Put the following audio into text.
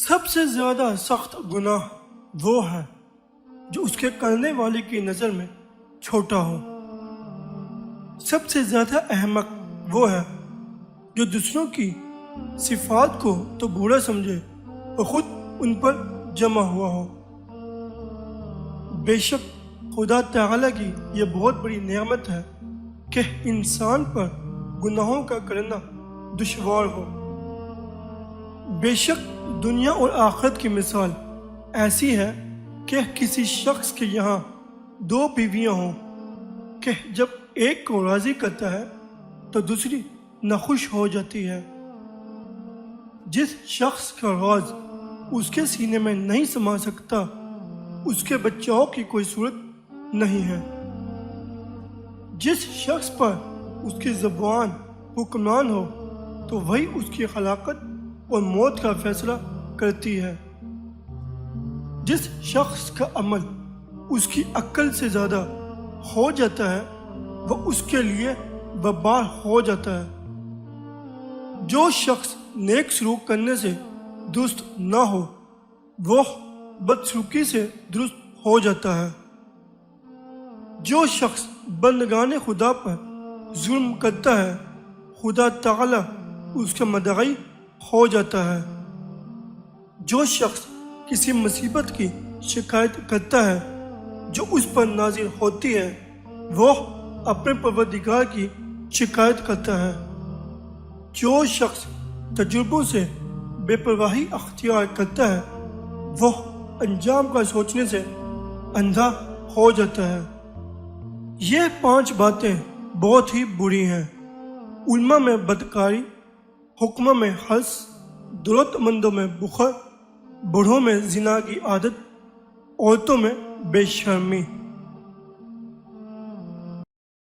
سب سے زیادہ سخت گناہ وہ ہے جو اس کے کرنے والے کی نظر میں چھوٹا ہو۔ سب سے زیادہ احمق وہ ہے جو دوسروں کی صفات کو تو برا سمجھے اور خود ان پر جمع ہوا ہو۔ بے شک خدا تعالیٰ کی یہ بہت بڑی نعمت ہے کہ انسان پر گناہوں کا کرنا دشوار ہو۔ بے شک دنیا اور آخرت کی مثال ایسی ہے کہ کسی شخص کے یہاں دو بیویاں ہوں کہ جب ایک کو راضی کرتا ہے تو دوسری ناخوش ہو جاتی ہے۔ جس شخص کا راز اس کے سینے میں نہیں سما سکتا اس کے بچاؤ کی کوئی صورت نہیں ہے۔ جس شخص پر اس کی زبان حکمران ہو تو وہی اس کی ہلاکت اور موت کا فیصلہ کرتی ہے۔ جس شخص کا عمل اس کی عقل سے زیادہ ہو جاتا ہے وہ اس کے لیے وبال ہو جاتا ہے۔ جو شخص نیک سلوک کرنے سے درست نہ ہو وہ بدسلوکی سے درست ہو جاتا ہے۔ جو شخص بندگان خدا پر ظلم کرتا ہے خدا تعالی اس کا مدعی ہو جاتا ہے۔ جو شخص کسی مصیبت کی شکایت کرتا ہے جو اس پر نازل ہوتی ہے وہ اپنے پروردگار کی شکایت کرتا ہے۔ جو شخص تجربوں سے بے پرواہی اختیار کرتا ہے وہ انجام کا سوچنے سے اندھا ہو جاتا ہے۔ یہ 5 باتیں بہت ہی بری ہیں۔ علماء میں بدکاری، حکموں میں حرص، دولت مندوں میں بخل، بوڑھوں میں زنا کی عادت، عورتوں میں بے شرمی۔